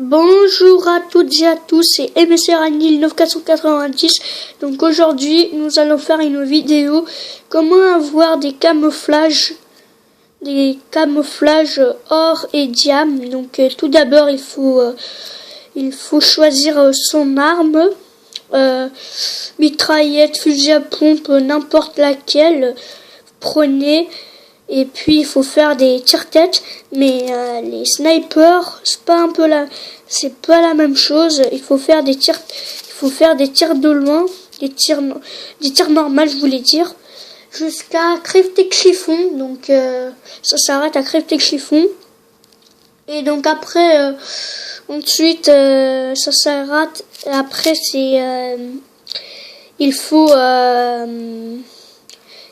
Bonjour à toutes et à tous, c'est MSRanil 9490. Donc aujourd'hui, nous allons faire une vidéo comment avoir des camouflages or et diam. Donc tout d'abord, il faut choisir son arme, mitraillette, fusil à pompe, n'importe laquelle. Prenez. Et puis il faut faire des tire-tête, mais les snipers, c'est pas la même chose. Il faut faire des tirs de loin, des tirs normaux, je voulais dire, jusqu'à crève-tête chiffon. Donc ça s'arrête à crève-tête chiffon. Et donc après, ensuite ça s'arrête. Après il faut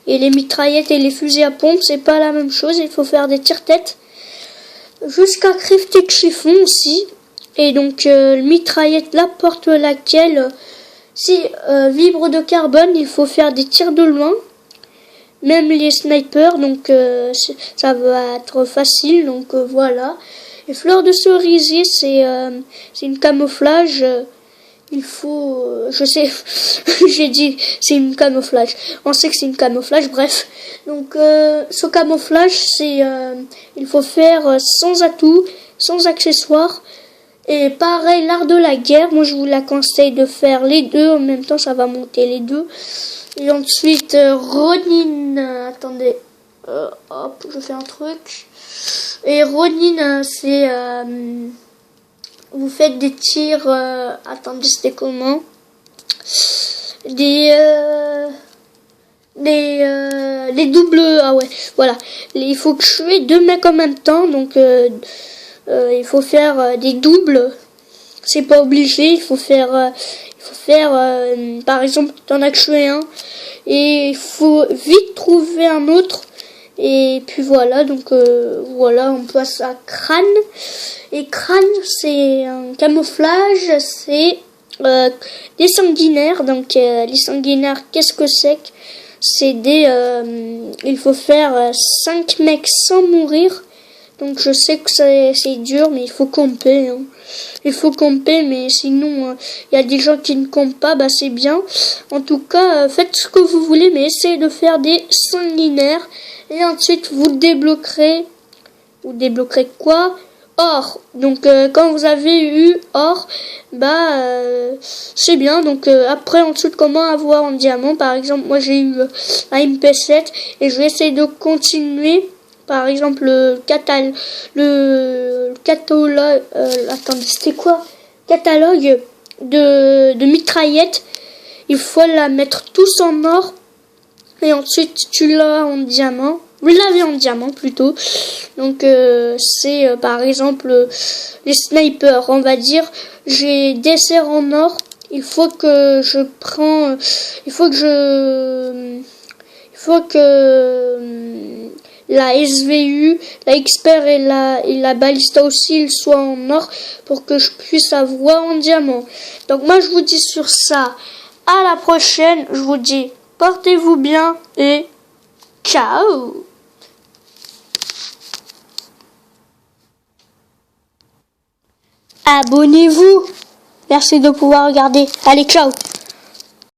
et les mitraillettes et les fusils à pompe, c'est pas la même chose. Il faut faire des tire-tête jusqu'à crève-tête chiffon aussi. Et donc mitraillette, la porte laquelle vibre de carbone, il faut faire des tirs de loin. Même les snipers, donc ça va être facile. Donc voilà. Et fleur de cerisier, c'est une camouflage. Il faut, je sais, j'ai dit, c'est une camouflage. On sait que c'est une camouflage, bref. Donc, ce camouflage, il faut faire sans atout, sans accessoires. Et pareil, l'art de la guerre, moi je vous la conseille de faire les deux. En même temps, ça va monter les deux. Et ensuite, Ronin, attendez, hop, je fais un truc. Et Ronin, c'est... vous faites des tirs, attendez, c'était comment? Des doubles, ah ouais, voilà. Il faut tuer deux mecs en même temps, donc il faut faire des doubles. C'est pas obligé, il faut faire, par exemple, t'en as tué un, et il faut vite trouver un autre. Et puis voilà, donc voilà, on passe à crâne. Et crâne, c'est un camouflage, c'est des sanguinaires. Donc les sanguinaires, qu'est-ce que c'est? C'est il faut faire 5 mecs sans mourir. Donc je sais que c'est dur, mais il faut camper. Hein. Il faut camper, mais sinon il y a des gens qui ne campent pas, bah c'est bien. En tout cas, faites ce que vous voulez, mais essayez de faire des sanguinaires. Et ensuite vous débloquerez quoi? Or. Donc quand vous avez eu or, bah c'est bien. Donc après ensuite comment avoir en diamant? Par exemple moi j'ai eu un MP7 et je vais essayer de continuer. Par exemple le catalogue, attendez, c'était quoi? Catalogue de mitraillettes. Il faut la mettre tous en or et ensuite tu l'as en diamant. Vous l'avez en diamant plutôt. Donc c'est par exemple les snipers, on va dire. J'ai des serres en or. Il faut que la SVU, la expert et la balista aussi, ils soient en or pour que je puisse avoir en diamant. Donc moi je vous dis sur ça, à la prochaine. Je vous dis portez-vous bien et ciao. Abonnez-vous. Merci de pouvoir regarder. Allez, ciao.